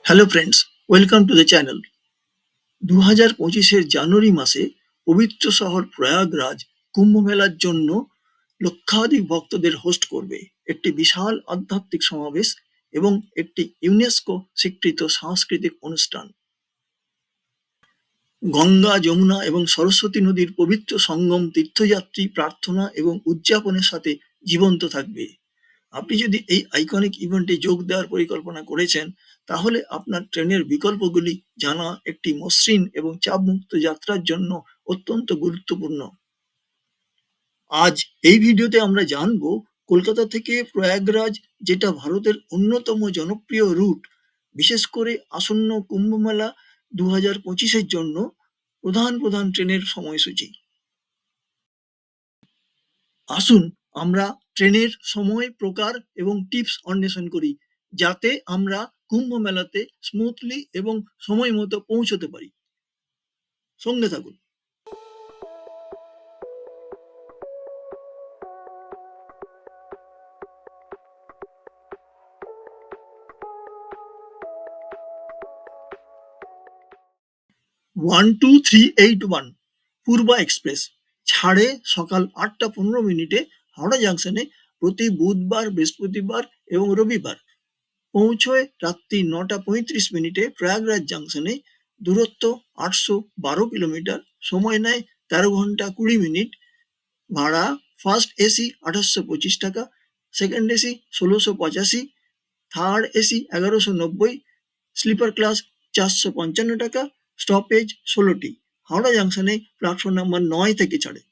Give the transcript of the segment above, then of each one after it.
Hello friends, welcome to the channel. 2025-এর জানুয়ারি মাসে পবিত্র শহর প্রয়াগরাজ কুম্ভ মেলার জন্য লক্ষাধিক ভক্তদের হোস্ট করবে একটি বিশাল আধ্যাত্মিক সমাবেশ এবং একটি ইউনেস্কো স্বীকৃত সাংস্কৃতিক অনুষ্ঠান। গঙ্গা, যমুনা এবং সরস্বতী নদীর পবিত্র সঙ্গম তীর্থযাত্রী, প্রার্থনা এবং উদযাপনের সাথে জীবন্ত থাকবে। আপনি যদি এই আইকনিক ইভেন্টে যোগ দেওয়ার পরিকল্পনা করেছেন, তাহলে আপনার ট্রেনের বিকল্পগুলি জানা একটি মসৃণ এবং চাপমুক্ত যাত্রার জন্য অত্যন্ত গুরুত্বপূর্ণ। আজ এই ভিডিওতে আমরা জানব কলকাতা থেকে প্রয়াগরাজ, যেটা ভারতের অন্যতম জনপ্রিয় রুট, বিশেষ করে আসন্ন কুম্ভমেলা 2025-এর জন্য প্রধান প্রধান ট্রেনের সময়সূচি। আসুন আমরা ট্রেনের সময়, প্রকার এবং টিপস অন্বেষণ করি, যাতে আমরা কুম্ভ মেলাতে স্মুথলি এবং সময় মতো পৌঁছতে পারি। সঙ্গে থাকুন। 12381 পূর্বা এক্সপ্রেস ছাড়ে সকাল 8টা 15 মিনিটে হাওড়া জাংশনে প্রতি বুধবার, বৃহস্পতিবার এবং রবিবার। পৌঁছয় রাত্রি 9টা 35 মিনিটে প্রয়াগরাজ জাংশনে। দূরত্ব 812 কিলোমিটার। সময় নেয় 13 ঘন্টা 20 মিনিট। ভাড়া ফার্স্ট এসি 2825 টাকা, second AC 1685, third AC 1190, sleeper class 455 টাকা। স্টপেজ 16টি। হাওড়া জাংশনে প্ল্যাটফর্ম নাম্বার 9 থেকে ছাড়ে।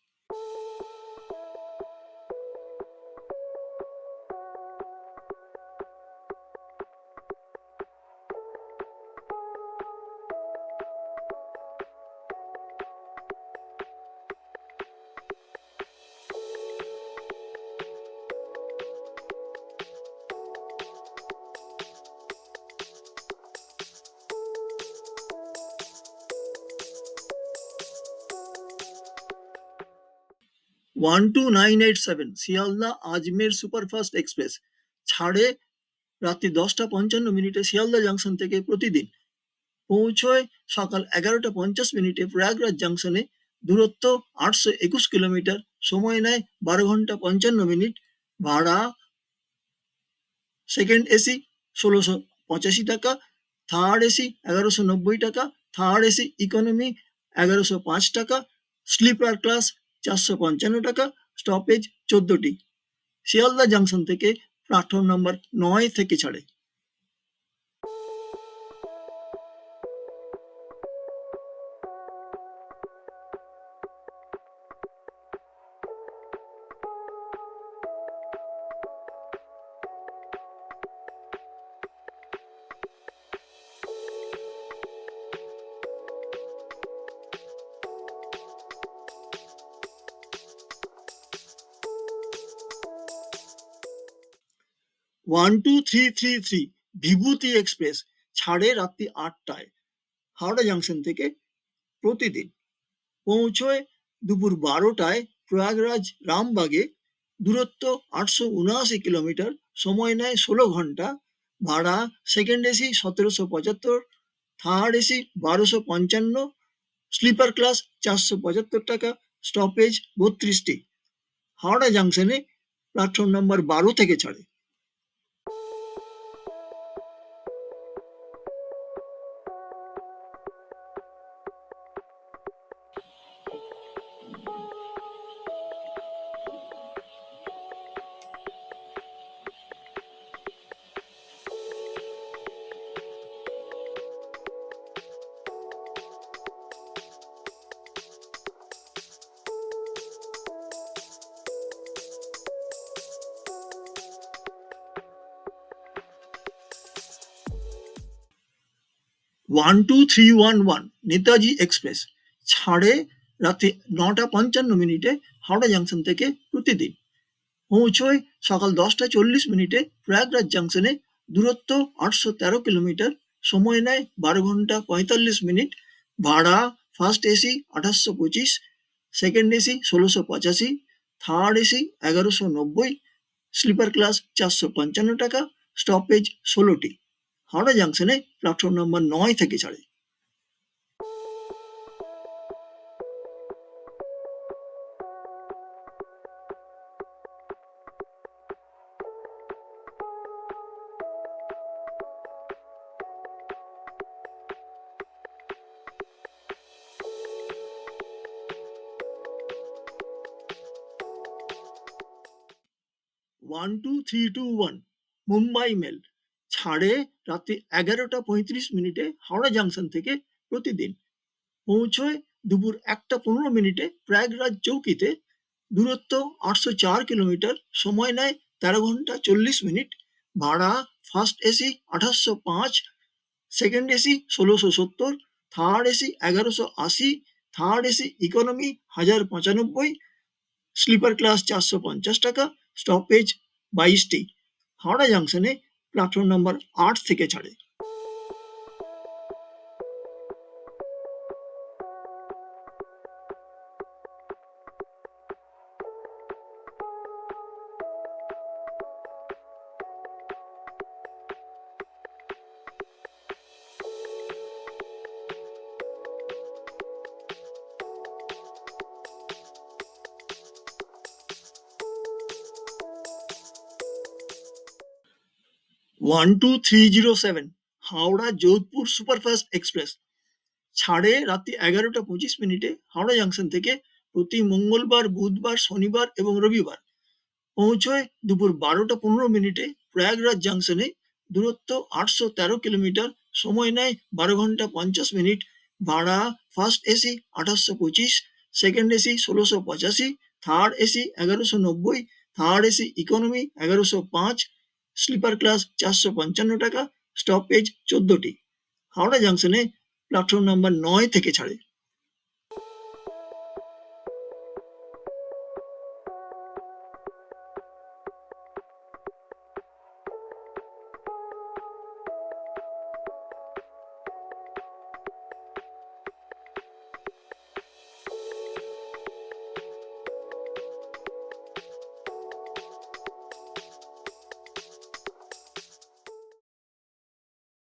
One two nine eight seven Sealdah Ajmer superfast express ছাড়ে রাত্রি 10টা 55 মিনিটে শিয়ালদা জাংশন থেকে প্রতিদিন। পৌঁছয় সকাল 11টা 50 মিনিটে প্রয়াগরাজ জাংশনে। দূরত্ব 821 কিলোমিটার। সময় নেয় 12 ঘন্টা 55 মিনিট। ভাড়া সেকেন্ড এসি 1685 টাকা, থার্ড এসি 1190 টাকা, থার্ড এসি ইকোনমি 1105 টাকা, স্লিপার ক্লাস 455 টাকা। স্টপেজ 14টি। শিয়ালদা জাংশন থেকে প্ল্যাটফর্ম নাম্বার 9 থেকে ছাড়ে। 12333 বিভূতি এক্সপ্রেস ছাড়ে রাত্রি 8টায় হাওড়া জাংশন থেকে প্রতিদিন। পৌঁছয় দুপুর 12টায় প্রয়াগরাজ রামবাগে। দূরত্ব 879 কিলোমিটার। সময় নেয় 16 ঘন্টা। ভাড়া second AC 1775, third AC 1255, sleeper class 475 টাকা। স্টপেজ 32টি। হাওড়া জাংশনে প্ল্যাটফর্ম নাম্বার 12 থেকে ছাড়ে। 12311 নেতাজি এক্সপ্রেস ছাড়ে রাতে 9টা 55 মিনিটে হাওড়া জাংশন থেকে প্রতিদিন। পৌঁছয় সকাল 10টা 40 মিনিটে প্রয়াগরাজ জাংশনে। দূরত্ব 813 কিলোমিটার। সময় নেয় 12 ঘন্টা 45 মিনিট। ভাড়া first AC 2825, second AC 1685, third AC 1190, sleeper class 455 টাকা। স্টপেজ 16টি। হাওড়া জাংশনে প্ল্যাটফর্ম নাম্বার 9 থেকে ছাড়ে। One two three two one Mumbai mail ছাড়ে রাত্রি 11টা 35 মিনিটে হাওড়া জাংশন থেকে প্রতিদিন। পৌঁছয় দুপুর 1টা 15 মিনিটে প্রয়াগরাজ চৌকিতে। দূরত্ব 804 কিলোমিটার, সময় নেয় 13 ঘন্টা 40 মিনিট। ভাড়া first AC 2805, second AC 1670, third AC 1180, third AC economy 1095, sleeper class 450 টাকা। স্টপেজ 22টি। হাওড়া জাংশনে প্ল্যাটফর্ম নাম্বার 8 থেকে ছাড়ে। One two three zero seven Howrah Jodhpur superfast express ছাড়ে রাত্রি 11টা 25 মিনিটে হাওড়া জাংশন থেকে প্রতি মঙ্গলবার, বুধবার, শনিবার এবং রবিবার। পৌঁছয় দুপুর 12টা 15 মিনিটে প্রয়াগরাজ জাংশনে। দূরত্ব 813 কিলোমিটার, সময় নেয় 12 ঘন্টা 50 মিনিট। ভাড়া first AC 2825, second AC 1685, third AC 1190, third AC economy 1105, sleeper class 455 টাকা। স্টপেজ 14টি। হাওড়া জাংশনে প্ল্যাটফর্ম নাম্বার 9 থেকে ছাড়ে।